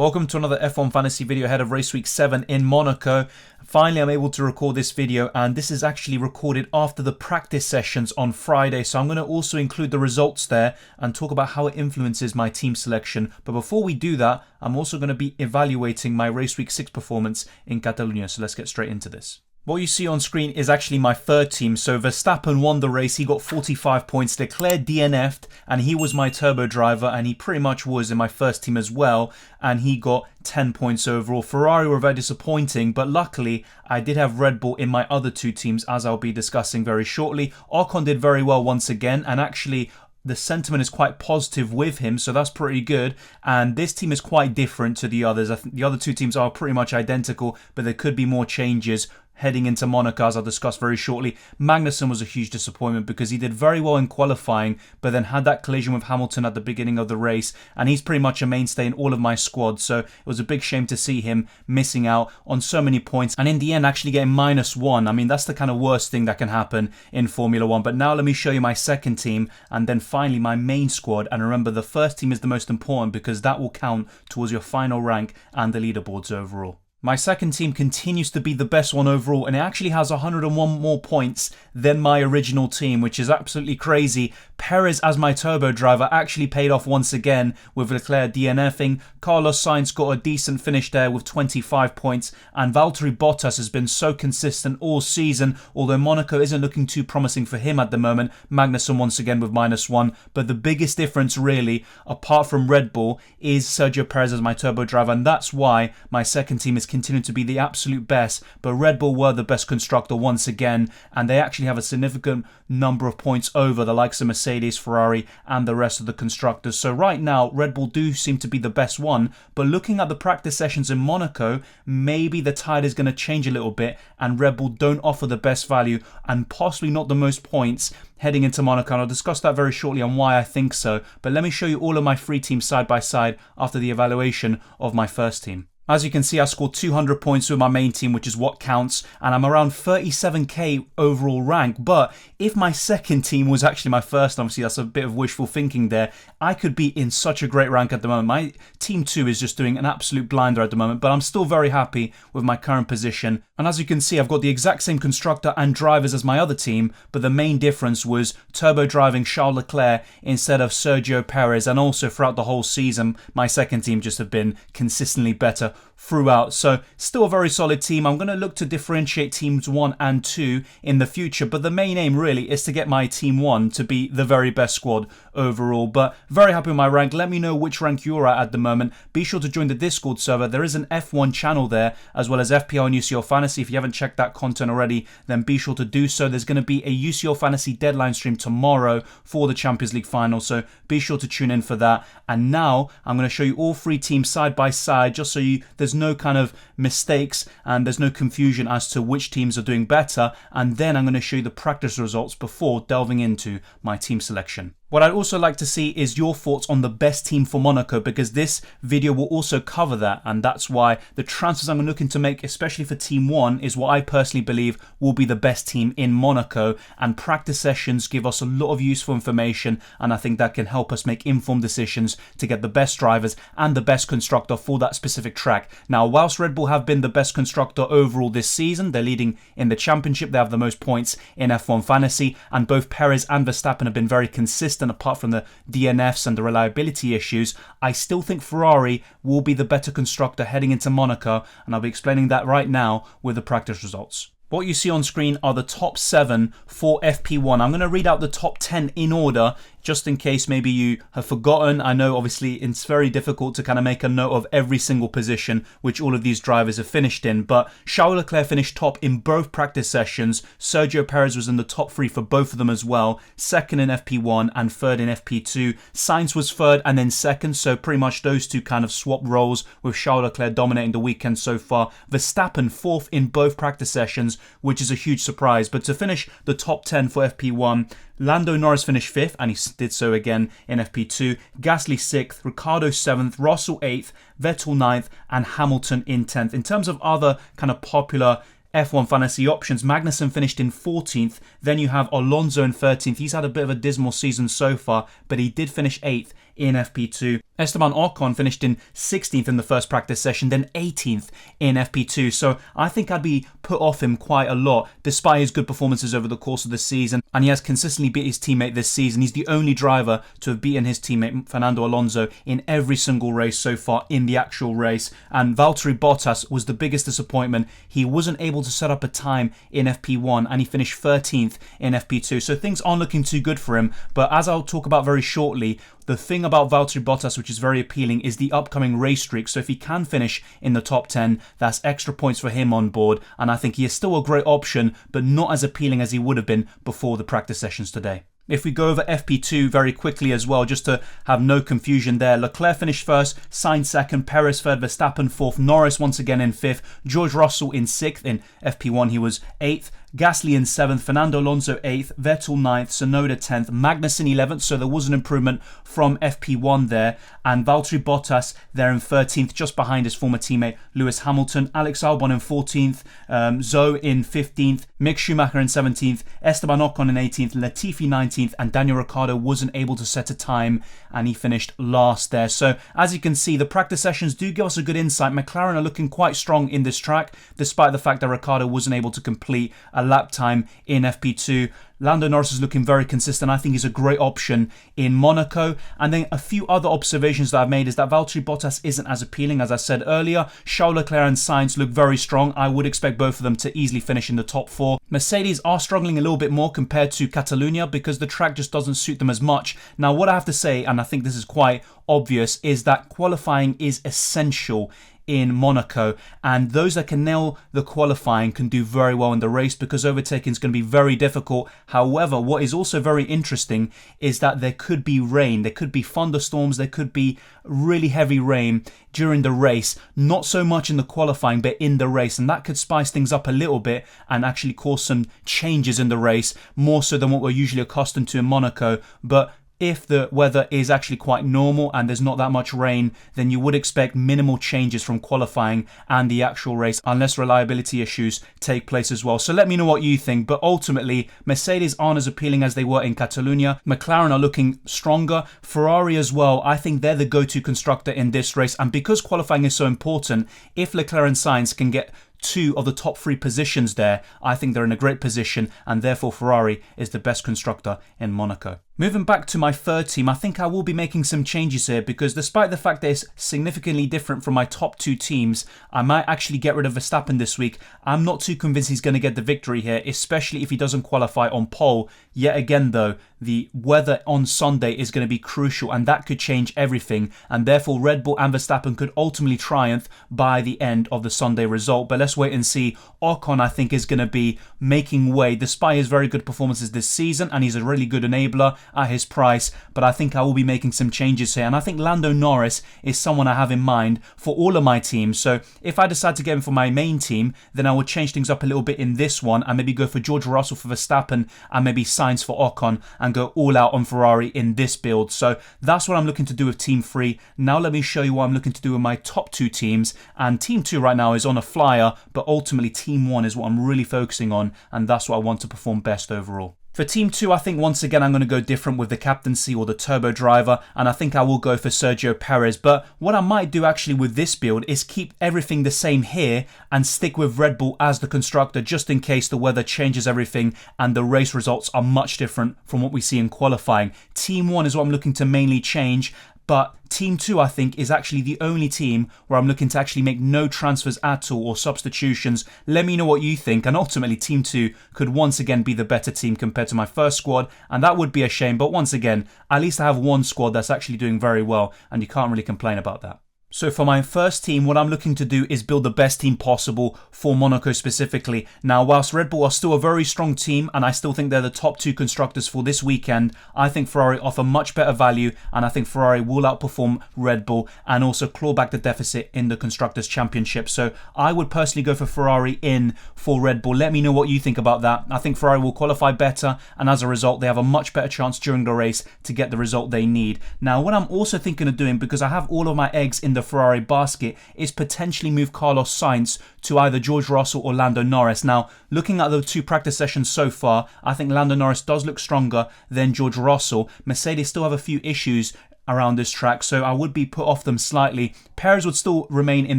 Welcome to another F1 Fantasy video ahead of Raceweek 7 in Monaco. Finally, I'm able to record this video, and this is actually recorded after the practice sessions on Friday. So I'm going to also include the results there and talk about how it influences my team selection. But before we do that, I'm also going to be evaluating my Raceweek 6 performance in Catalonia. So let's get straight into this. What you see on screen is actually my third team. So Verstappen won the race. He got 45 points. Leclerc DNF'd, and he was my turbo driver, and he pretty much was in my first team as well, and he got 10 points overall. Ferrari were very disappointing, but luckily I did have Red Bull in my other two teams, as I'll be discussing very shortly. Ocon did very well once again, and actually the sentiment is quite positive with him, so that's pretty good. And this team is quite different to the others. I think the other two teams are pretty much identical, but there could be more changes heading into Monaco, as I'll discuss very shortly. Magnussen was a huge disappointment because he did very well in qualifying, but then had that collision with Hamilton at the beginning of the race, and he's pretty much a mainstay in all of my squad, so it was a big shame to see him missing out on so many points, and in the end actually getting -1. I mean, that's the kind of worst thing that can happen in Formula 1. But now let me show you my second team, and then finally my main squad. And remember, the first team is the most important because that will count towards your final rank and the leaderboards overall. My second team continues to be the best one overall, and it actually has 101 more points than my original team, which is absolutely crazy. Perez as my turbo driver actually paid off once again with Leclerc DNFing. Carlos Sainz got a decent finish there with 25 points, and Valtteri Bottas has been so consistent all season, although Monaco isn't looking too promising for him at the moment. Magnussen once again with -1, but the biggest difference really, apart from Red Bull, is Sergio Perez as my turbo driver, and that's why my second team is continuing to be the absolute best. But Red Bull were the best constructor once again, and they actually have a significant number of points over the likes of Mercedes, Ferrari, and the rest of the constructors. So right now, Red Bull do seem to be the best one, but looking at the practice sessions in Monaco, maybe the tide is going to change a little bit, and Red Bull don't offer the best value, and possibly not the most points heading into Monaco, and I'll discuss that very shortly on why I think so. But let me show you all of my three teams side by side after the evaluation of my first team. As you can see, I scored 200 points with my main team, which is what counts, and I'm around 37k overall rank. But if my second team was actually my first, obviously that's a bit of wishful thinking there, I could be in such a great rank at the moment. My team 2 is just doing an absolute blinder at the moment, but I'm still very happy with my current position. And as you can see, I've got the exact same constructor and drivers as my other team, but the main difference was turbo driving Charles Leclerc instead of Sergio Perez, and also throughout the whole season, my second team just have been consistently better throughout. So still a very solid team. I'm going to look to differentiate teams 1 and 2 in the future, but the main aim really is to get my team 1 to be the very best squad overall. But very happy with my rank. Let me know which rank you're at the moment. Be sure to join the Discord server. There is an F1 channel there, as well as FP1 UCL Fantasy. If you haven't checked that content already, then be sure to do so. There's going to be a UCL Fantasy deadline stream tomorrow for the Champions League final, so be sure to tune in for that. And now I'm going to show you all three teams side by side, just so there's no kind of mistakes and there's no confusion as to which teams are doing better. And then I'm going to show you the practice results before delving into my team selection. What I'd also like to see is your thoughts on the best team for Monaco, because this video will also cover that, and that's why the transfers I'm looking to make, especially for Team 1, is what I personally believe will be the best team in Monaco, and practice sessions give us a lot of useful information, and I think that can help us make informed decisions to get the best drivers and the best constructor for that specific track. Now, whilst Red Bull have been the best constructor overall this season, they're leading in the championship, they have the most points in F1 Fantasy, and both Perez and Verstappen have been very consistent. Apart from the DNFs and the reliability issues, I still think Ferrari will be the better constructor heading into Monaco, and I'll be explaining that right now with the practice results. What you see on screen are the top 7 for FP1. I'm going to read out the top 10 in order, just in case maybe you have forgotten. I know obviously it's very difficult to kind of make a note of every single position which all of these drivers have finished in, but Charles Leclerc finished top in both practice sessions. Sergio Perez was in the top 3 for both of them as well, second in FP1 and third in FP2. Sainz was third and then second, so pretty much those two kind of swapped roles, with Charles Leclerc dominating the weekend so far. Verstappen fourth in both practice sessions, which is a huge surprise. But to finish the top 10 for FP1, Lando Norris finished 5th, and he did so again in FP2. Gasly 6th, Ricciardo 7th, Russell 8th, Vettel 9th, and Hamilton in 10th. In terms of other kind of popular F1 fantasy options, Magnussen finished in 14th. Then you have Alonso in 13th. He's had a bit of a dismal season so far, but he did finish 8th in FP2. Esteban Ocon finished in 16th in the first practice session, then 18th in FP2. So I think I'd be put off him quite a lot, despite his good performances over the course of the season. And he has consistently beat his teammate this season. He's the only driver to have beaten his teammate Fernando Alonso in every single race so far in the actual race. And Valtteri Bottas was the biggest disappointment. He wasn't able to set up a time in FP1 and he finished 13th in FP2. So things aren't looking too good for him. But as I'll talk about very shortly, the thing about Valtteri Bottas, which is very appealing, is the upcoming race streak. So if he can finish in the top 10, that's extra points for him on board. And I think he is still a great option, but not as appealing as he would have been before the practice sessions today. If we go over FP2 very quickly as well, just to have no confusion there. Leclerc finished first, Sainz second, Perez third, Verstappen fourth, Norris once again in fifth, George Russell in sixth. In FP1 he was 8th. Gasly in 7th, Fernando Alonso 8th, Vettel 9th, Tsunoda 10th, Magnussen 11th, so there was an improvement from FP1 there, and Valtteri Bottas there in 13th, just behind his former teammate Lewis Hamilton, Alex Albon in 14th, Zhou in 15th, Mick Schumacher in 17th, Esteban Ocon in 18th, Latifi 19th, and Daniel Ricciardo wasn't able to set a time, and he finished last there. So as you can see, the practice sessions do give us a good insight. McLaren are looking quite strong in this track, despite the fact that Ricciardo wasn't able to complete a lap time in FP2. Lando Norris is looking very consistent. I think he's a great option in Monaco. And then a few other observations that I've made is that Valtteri Bottas isn't as appealing. As I said earlier, Charles Leclerc and Sainz look very strong. I would expect both of them to easily finish in the top 4. Mercedes are struggling a little bit more compared to Catalonia because the track just doesn't suit them as much. Now, what I have to say, and I think this is quite obvious, is that qualifying is essential in Monaco, and those that can nail the qualifying can do very well in the race because overtaking is going to be very difficult. However, what is also very interesting is that there could be rain, there could be thunderstorms, there could be really heavy rain during the race, not so much in the qualifying but in the race, and that could spice things up a little bit and actually cause some changes in the race, more so than what we're usually accustomed to in Monaco. But if the weather is actually quite normal and there's not that much rain, then you would expect minimal changes from qualifying and the actual race, unless reliability issues take place as well. So let me know what you think. But ultimately, Mercedes aren't as appealing as they were in Catalonia. McLaren are looking stronger. Ferrari as well. I think they're the go-to constructor in this race. And because qualifying is so important, if Leclerc and Sainz can get 2 of the top 3 positions there, I think they're in a great position, and therefore Ferrari is the best constructor in Monaco. Moving back to my third team, I think I will be making some changes here because despite the fact that it's significantly different from my top 2 teams, I might actually get rid of Verstappen this week. I'm not too convinced he's going to get the victory here, especially if he doesn't qualify on pole. Yet again though, the weather on Sunday is going to be crucial and that could change everything, and therefore Red Bull and Verstappen could ultimately triumph by the end of the Sunday result. But let's wait and see. Ocon, I think, is going to be making way despite his very good performances this season, and he's a really good enabler at his price. But I think I will be making some changes here, and I think Lando Norris is someone I have in mind for all of my teams. So if I decide to get him for my main team, then I will change things up a little bit in this one and maybe go for George Russell for Verstappen and maybe Sainz for Ocon and go all out on Ferrari in this build. So that's what I'm looking to do with Team 3. Now let me show you what I'm looking to do with my top 2 teams. And Team 2 right now is on a flyer, but ultimately Team 1 is what I'm really focusing on, and that's what I want to perform best overall. For Team 2, I think once again I'm going to go different with the captaincy or the turbo driver, and I think I will go for Sergio Perez. But what I might do actually with this build is keep everything the same here and stick with Red Bull as the constructor, just in case the weather changes everything and the race results are much different from what we see in qualifying. Team 1 is what I'm looking to mainly change, but Team 2, I think, is actually the only team where I'm looking to actually make no transfers at all or substitutions. Let me know what you think, and ultimately Team 2 could once again be the better team compared to my first squad, and that would be a shame. But once again, at least I have one squad that's actually doing very well, and you can't really complain about that. So for my first team, what I'm looking to do is build the best team possible for Monaco specifically. Now, whilst Red Bull are still a very strong team, and I still think they're the top 2 constructors for this weekend, I think Ferrari offer much better value, and I think Ferrari will outperform Red Bull and also claw back the deficit in the Constructors' Championship. So I would personally go for Ferrari in for Red Bull. Let me know what you think about that. I think Ferrari will qualify better, and as a result, they have a much better chance during the race to get the result they need. Now, what I'm also thinking of doing, because I have all of my eggs in the Ferrari basket, is potentially move Carlos Sainz to either George Russell or Lando Norris. Now, looking at the 2 practice sessions so far, I think Lando Norris does look stronger than George Russell. Mercedes still have a few issues around this track, so I would be put off them slightly. Perez would still remain in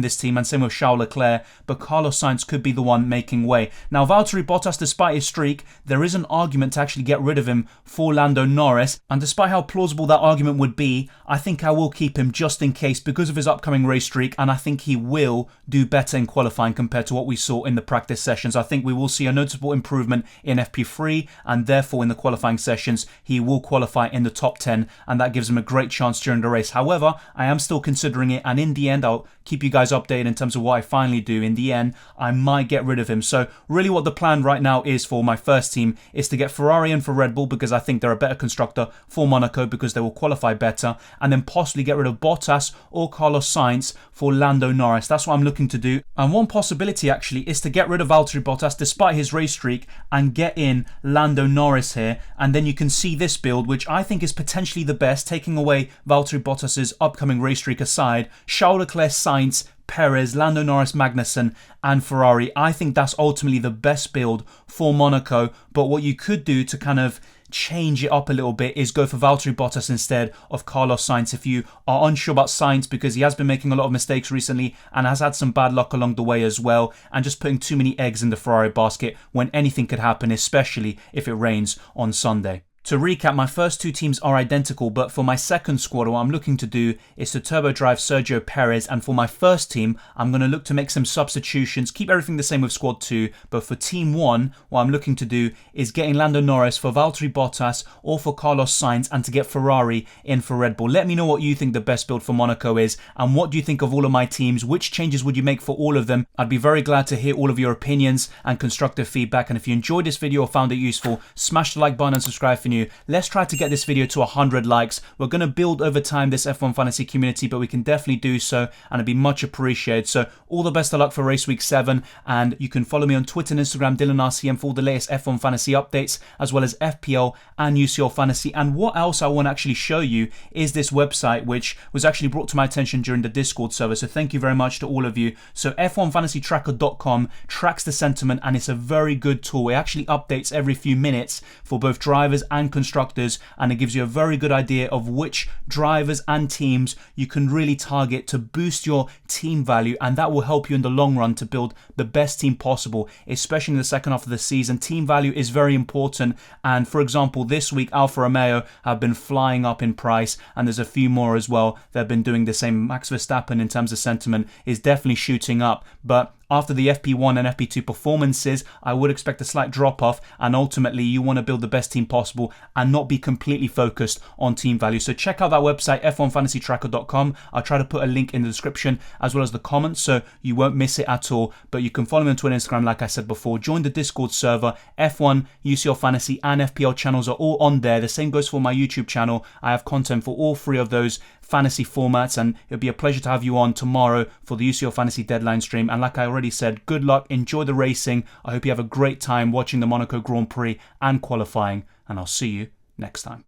this team, and same with Charles Leclerc, but Carlos Sainz could be the one making way. Now, Valtteri Bottas, despite his streak, there is an argument to actually get rid of him for Lando Norris, and despite how plausible that argument would be, I think I will keep him just in case because of his upcoming race streak, and I think he will do better in qualifying compared to what we saw in the practice sessions. I think we will see a noticeable improvement in FP3, and therefore in the qualifying sessions he will qualify in the top 10, and that gives him a great chance during the race. However, I am still considering it, and in the end I'll keep you guys updated in terms of what I finally do. In the end, I might get rid of him. So really what the plan right now is for my first team is to get Ferrari in for Red Bull, because I think they're a better constructor for Monaco because they will qualify better, and then possibly get rid of Bottas or Carlos Sainz for Lando Norris. That's what I'm looking to do. And one possibility actually is to get rid of Valtteri Bottas despite his race streak and get in Lando Norris here, and then you can see this build, which I think is potentially the best, taking away Valtteri Bottas's upcoming race streak aside. Charles Leclerc, Sainz, Perez, Lando Norris, Magnussen and Ferrari. I think that's ultimately the best build for Monaco, but what you could do to kind of change it up a little bit is go for Valtteri Bottas instead of Carlos Sainz if you are unsure about Sainz, because he has been making a lot of mistakes recently and has had some bad luck along the way as well, and just putting too many eggs in the Ferrari basket when anything could happen, especially if it rains on Sunday. To recap, my first two teams are identical, but for my second squad, what I'm looking to do is to turbo drive Sergio Perez, and for my first team, I'm going to look to make some substitutions, keep everything the same with squad 2, but for team 1, what I'm looking to do is getting Lando Norris for Valtteri Bottas or for Carlos Sainz, and to get Ferrari in for Red Bull. Let me know what you think the best build for Monaco is, and what do you think of all of my teams? Which changes would you make for all of them? I'd be very glad to hear all of your opinions and constructive feedback, and if you enjoyed this video or found it useful, smash the like button and subscribe for new. Let's try to get this video to 100 likes. We're going to build over time this F1 Fantasy community, but we can definitely do so, and it'd be much appreciated. So all the best of luck for Race Week 7, and you can follow me on Twitter and Instagram, DylanRCM, for all the latest F1 Fantasy updates, as well as FPL and UCL Fantasy. And what else I want to actually show you is this website, which was actually brought to my attention during the Discord server, so thank you very much to all of you. So F1FantasyTracker.com tracks the sentiment, and it's a very good tool. It actually updates every few minutes for both drivers and constructors, and it gives you a very good idea of which drivers and teams you can really target to boost your team value, and that will help you in the long run to build the best team possible, especially in the second half of the season. Team value is very important, and for example, this week Alfa Romeo have been flying up in price, and there's a few more as well that have been doing the same. Max Verstappen, in terms of sentiment, is definitely shooting up, but after the FP1 and FP2 performances, I would expect a slight drop off, and ultimately you want to build the best team possible and not be completely focused on team value. So check out that website, F1FantasyTracker.com. I'll try to put a link in the description as well as the comments so you won't miss it at all. But you can follow me on Twitter and Instagram like I said before. Join the Discord server. F1, UCL Fantasy and FPL channels are all on there. The same goes for my YouTube channel. I have content for all three of those fantasy formats, and it'll be a pleasure to have you on tomorrow for the UCL Fantasy deadline stream. And like I already said, good luck, enjoy the racing. I hope you have a great time watching the Monaco Grand Prix and qualifying, and I'll see you next time.